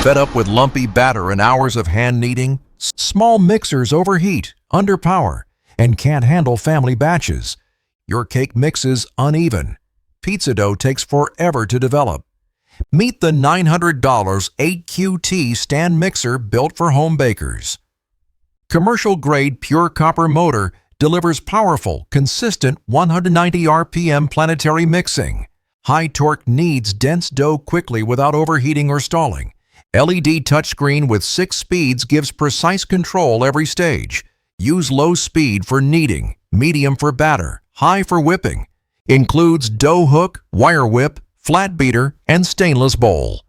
Fed up with lumpy batter and hours of hand kneading? Small mixers overheat, under power, and can't handle family batches. Your cake mixes uneven. Pizza dough takes forever to develop. Meet the $900 8QT stand mixer built for home bakers. Commercial-grade pure copper motor delivers powerful, consistent 190 RPM planetary mixing. High torque kneads dense dough quickly without overheating or stalling. LED touchscreen with 6 speeds gives precise control every stage. Use low speed for kneading, medium for batter, high for whipping. Includes dough hook, wire whip, flat beater, and stainless bowl.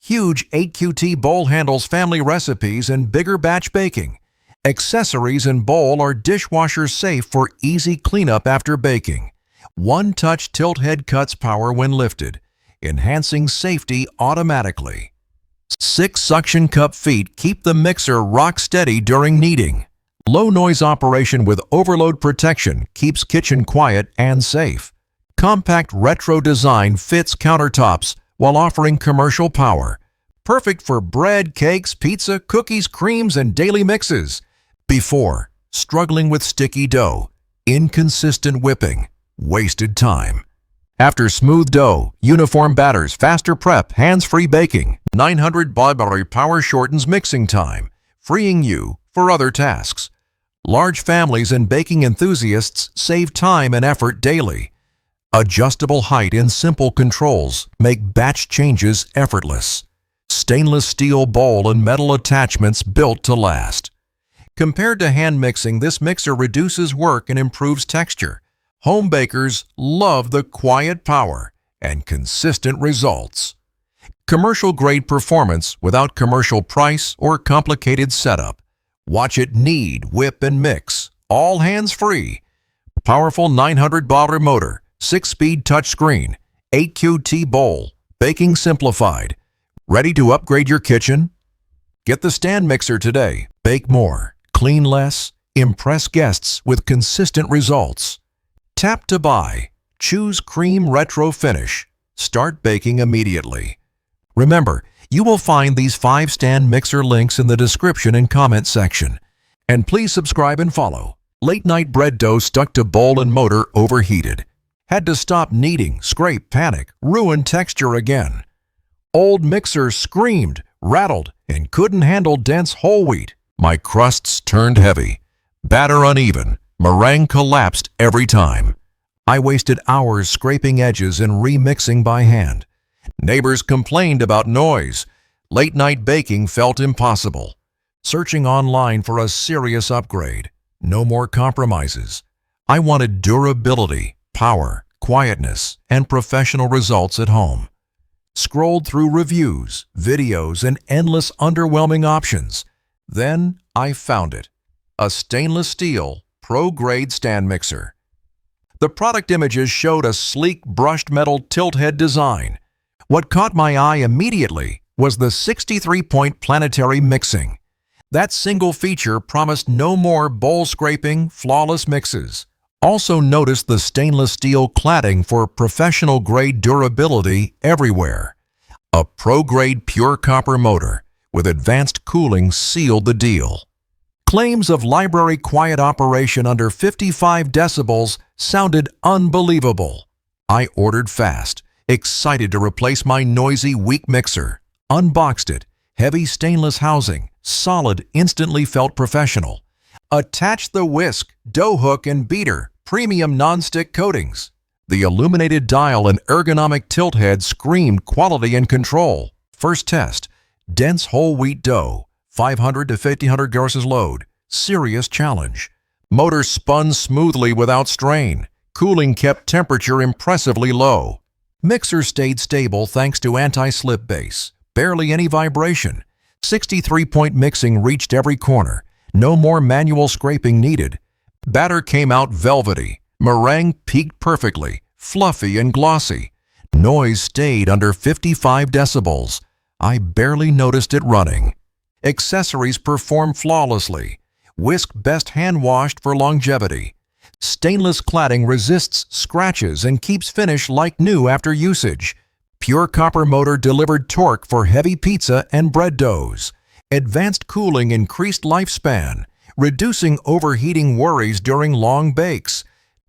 Huge 8QT bowl handles family recipes and bigger batch baking. Accessories and bowl are dishwasher safe for easy cleanup after baking. One-touch tilt head cuts power when lifted, enhancing safety automatically. 6 suction cup feet keep the mixer rock steady during kneading. Low noise operation with overload protection keeps kitchen quiet and safe. Compact retro design fits countertops while offering commercial power. Perfect for bread, cakes, pizza, cookies, creams, and daily mixes. Before, struggling with sticky dough, inconsistent whipping, wasted time. After smooth dough, uniform batters, faster prep, hands-free baking, 900 battery power shortens mixing time, freeing you for other tasks. Large families and baking enthusiasts save time and effort daily. Adjustable height and simple controls make batch changes effortless. Stainless steel bowl and metal attachments built to last. Compared to hand mixing, this mixer reduces work and improves texture. Home bakers love the quiet power and consistent results. Commercial-grade performance without commercial price or complicated setup. Watch it knead, whip, and mix, all hands-free. Powerful 900-batter motor, 6-speed touchscreen, 8QT bowl, baking simplified. Ready to upgrade your kitchen? Get the stand mixer today. Bake more, clean less, impress guests with consistent results. Tap to buy. Choose Cream Retro Finish. Start baking immediately. Remember, you will find these 5 stand mixer links in the description and comment section. And please subscribe and follow. Late night bread dough stuck to bowl and motor overheated. Had to stop kneading, scrape, panic, ruin texture again. Old mixer screamed, rattled, and couldn't handle dense whole wheat. My crusts turned heavy. Batter uneven. Meringue collapsed every time. I wasted hours scraping edges and remixing by hand. Neighbors complained about noise. Late-night baking felt impossible. Searching online for a serious upgrade. No more compromises. I wanted durability, power, quietness, and professional results at home. Scrolled through reviews, videos, and endless underwhelming options. Then I found it. A stainless steel, pro-grade stand mixer. The product images showed a sleek brushed metal tilt head design. What caught my eye immediately was the 63-point planetary mixing. That single feature promised no more bowl scraping, flawless mixes. Also noticed the stainless steel cladding for professional-grade durability everywhere. A pro-grade pure copper motor with advanced cooling sealed the deal. Claims of library quiet operation under 55 decibels sounded unbelievable. I ordered fast, excited to replace my noisy, weak mixer. Unboxed it. Heavy stainless housing, solid, instantly felt professional. Attached the whisk, dough hook, and beater, premium non-stick coatings. The illuminated dial and ergonomic tilt head screamed quality and control. First test, dense whole wheat dough. 500 to 1500 grosses load. Serious challenge. Motor spun smoothly without strain. Cooling kept temperature impressively low. Mixer stayed stable thanks to anti-slip base. Barely any vibration. 63-point mixing reached every corner. No more manual scraping needed. Batter came out velvety. Meringue peaked perfectly, fluffy and glossy. Noise stayed under 55 decibels. I barely noticed it running. Accessories perform flawlessly. Whisk best hand-washed for longevity. Stainless cladding resists scratches and keeps finish like new after usage. Pure copper motor delivered torque for heavy pizza and bread doughs. Advanced cooling increased lifespan, reducing overheating worries during long bakes.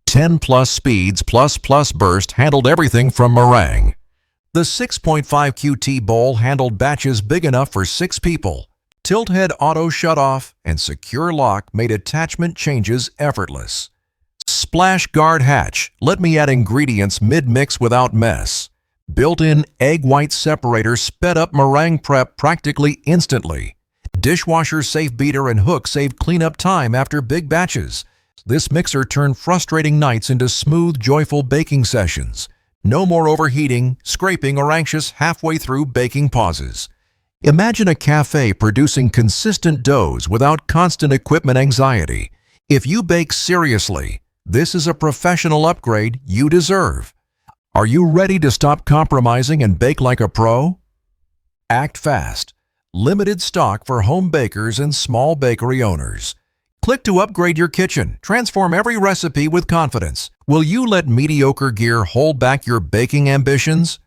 10 plus speeds plus burst handled everything from meringue. The 6.5 QT bowl handled batches big enough for 6 people. Tilt head auto shut-off and secure lock made attachment changes effortless. Splash guard hatch let me add ingredients mid-mix without mess. Built-in egg white separator sped up meringue prep practically instantly. Dishwasher safe beater and hook saved cleanup time after big batches. This mixer turned frustrating nights into smooth, joyful baking sessions. No more overheating, scraping, or anxious halfway through baking pauses. Imagine a cafe producing consistent doughs without constant equipment anxiety. If you bake seriously, this is a professional upgrade you deserve. Are you ready to stop compromising and bake like a pro? Act fast. Limited stock for home bakers and small bakery owners. Click to upgrade your kitchen. Transform every recipe with confidence. Will you let mediocre gear hold back your baking ambitions?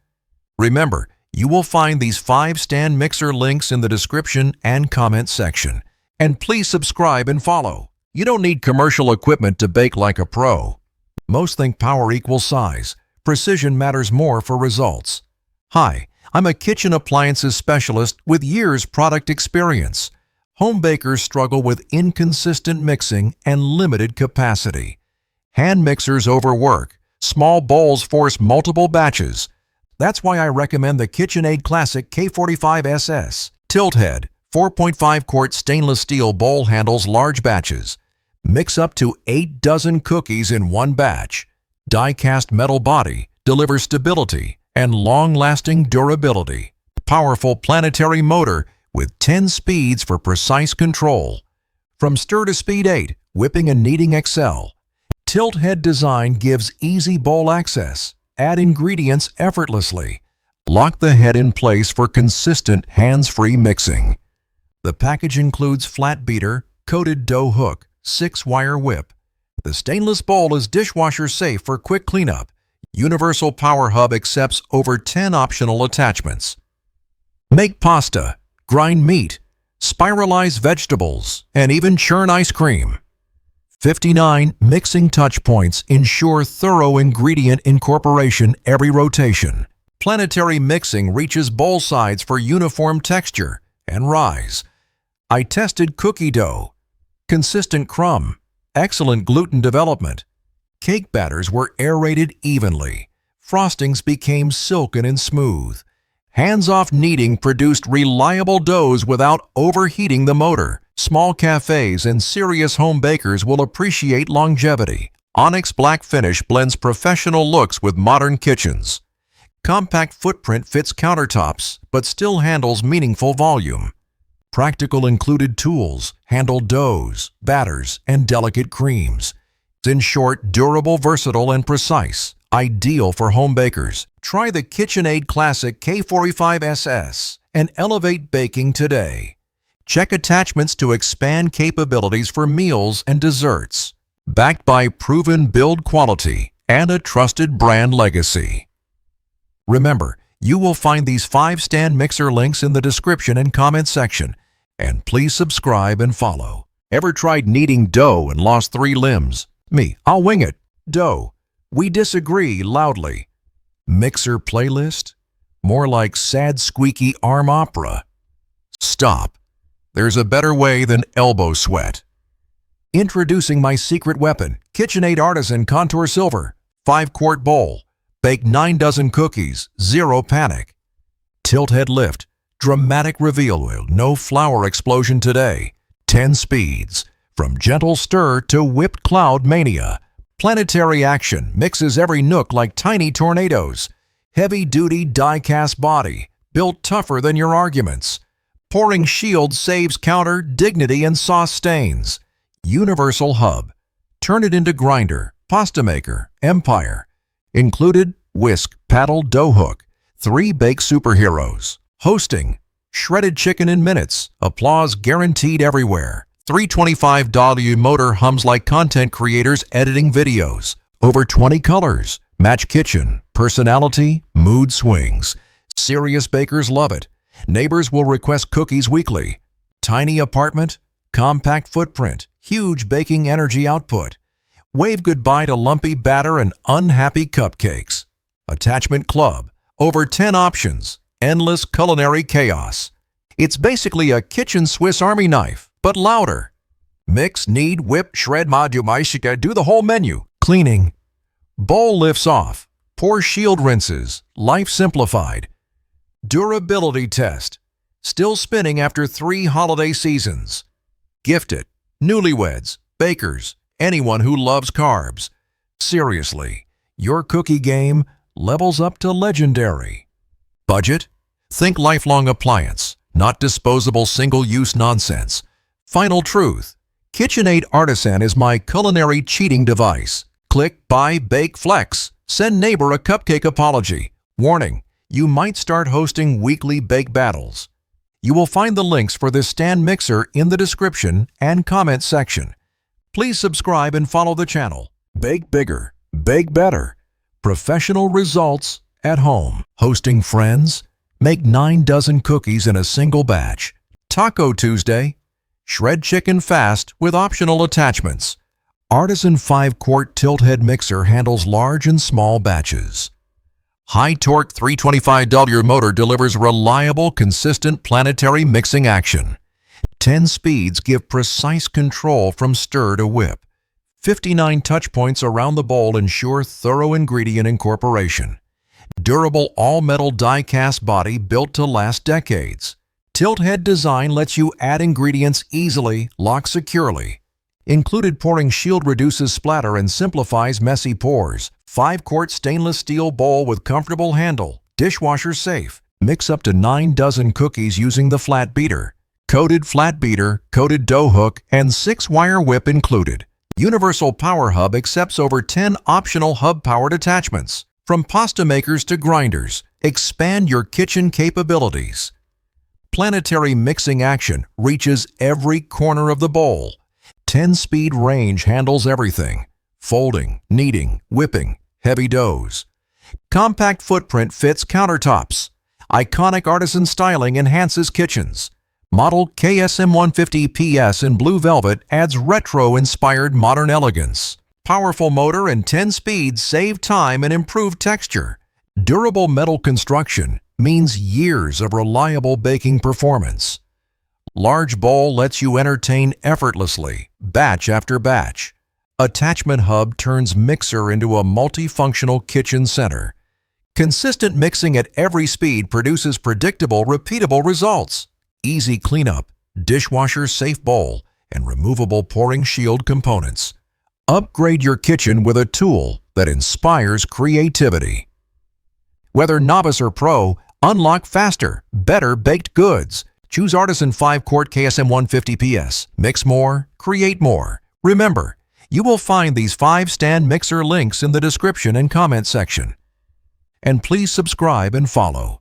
Remember, you will find these 5 stand mixer links in the description and comment section. And please subscribe and follow. You don't need commercial equipment to bake like a pro. Most think power equals size. Precision matters more for results. Hi, I'm a kitchen appliances specialist with years product experience. Home bakers struggle with inconsistent mixing and limited capacity. Hand mixers overwork. Small bowls force multiple batches. That's why I recommend the KitchenAid Classic K45 SS. Tilt head, 4.5 quart stainless steel bowl handles large batches. Mix up to 8 dozen cookies in one batch. Die-cast metal body delivers stability and long-lasting durability. Powerful planetary motor with 10 speeds for precise control. From stir to speed 8, whipping and kneading excel. Tilt head design gives easy bowl access. Add ingredients effortlessly. Lock the head in place for consistent hands-free mixing. The package includes flat beater, coated dough hook, 6-wire whip. The stainless bowl is dishwasher safe for quick cleanup. Universal power hub accepts over 10 optional attachments. Make pasta, grind meat, spiralize vegetables, and even churn ice cream. 59 mixing touch points ensure thorough ingredient incorporation every rotation. Planetary mixing reaches bowl sides for uniform texture and rise. I tested cookie dough. Consistent crumb. Excellent gluten development. Cake batters were aerated evenly. Frostings became silken and smooth. Hands-off kneading produced reliable doughs without overheating the motor. Small cafes and serious home bakers will appreciate longevity. Onyx black finish blends professional looks with modern kitchens. Compact footprint fits countertops, but still handles meaningful volume. Practical included tools handle doughs, batters, and delicate creams. In short, durable, versatile, and precise. Ideal for home bakers. Try the KitchenAid Classic K45 SS and elevate baking today. Check attachments to expand capabilities for meals and desserts. Backed by proven build quality and a trusted brand legacy. Remember, you will find these 5 stand mixer links in the description and comment section. And please subscribe and follow. Ever tried kneading dough and lost 3 limbs? Me, I'll wing it. Dough. We disagree loudly. Mixer playlist? More like sad squeaky arm opera. Stop. There's a better way than elbow sweat. Introducing my secret weapon, KitchenAid Artisan Contour Silver. 5-quart bowl. Bake 9 dozen cookies, 0 panic. Tilt head lift. Dramatic reveal, no flour explosion today. 10 speeds. From gentle stir to whipped cloud mania. Planetary action mixes every nook like tiny tornadoes. Heavy-duty die-cast body, built tougher than your arguments. Pouring shield saves counter, dignity, and sauce stains. Universal hub. Turn it into grinder, pasta maker, empire. Included whisk, paddle, dough hook. 3 bake superheroes. Hosting. Shredded chicken in minutes. Applause guaranteed everywhere. 325 W motor hums like content creators editing videos. Over 20 colors. Match kitchen. Personality. Mood swings. Serious bakers love it. Neighbors will request cookies weekly. Tiny apartment, compact footprint, huge baking energy output. Wave goodbye to lumpy batter and unhappy cupcakes. Attachment club, over 10 options, endless culinary chaos. It's basically a kitchen Swiss Army knife, but louder. Mix, knead, whip, shred, do the whole menu. Cleaning. Bowl lifts off. Pour shield rinses. Life simplified. Durability test. Still spinning after 3 holiday seasons. Gift it. Newlyweds, bakers, anyone who loves carbs. Seriously, your cookie game levels up to legendary. Budget? Think lifelong appliance, not disposable single-use nonsense. Final truth. KitchenAid Artisan is my culinary cheating device. Click, buy, bake, flex. Send neighbor a cupcake apology. Warning, you might start hosting weekly bake battles. You will find the links for this stand mixer in the description and comment section. Please subscribe and follow the channel. Bake bigger, bake better. Professional results at home. Hosting friends? Make 9 dozen cookies in a single batch. Taco Tuesday? Shred chicken fast with optional attachments. Artisan 5-quart tilt-head mixer handles large and small batches. High-torque 325W motor delivers reliable, consistent planetary mixing action. 10 speeds give precise control from stir to whip. 59 touch points around the bowl ensure thorough ingredient incorporation. Durable all-metal die-cast body built to last decades. Tilt-head design lets you add ingredients easily, lock securely. Included pouring shield reduces splatter and simplifies messy pours. 5-quart stainless steel bowl with comfortable handle. Dishwasher safe. Mix up to 9 dozen cookies using the flat beater. Coated flat beater, coated dough hook, and 6-wire whip included. Universal Power Hub accepts over 10 optional hub-powered attachments. From pasta makers to grinders, expand your kitchen capabilities. Planetary mixing action reaches every corner of the bowl. 10-speed range handles everything. Folding, kneading, whipping, heavy doughs. Compact footprint fits countertops. Iconic artisan styling enhances kitchens. Model KSM 150PS in blue velvet adds retro-inspired modern elegance. Powerful motor and 10 speeds save time and improve texture. Durable metal construction means years of reliable baking performance. Large bowl lets you entertain effortlessly, batch after batch. Attachment hub turns mixer into a multifunctional kitchen center. Consistent mixing at every speed produces predictable, repeatable results. Easy cleanup, dishwasher-safe bowl, and removable pouring shield components. Upgrade your kitchen with a tool that inspires creativity. Whether novice or pro, unlock faster, better baked goods. Choose Artisan 5-quart KSM 150PS. Mix more, create more. Remember, you will find these 5 stand mixer links in the description and comment section. And please subscribe and follow.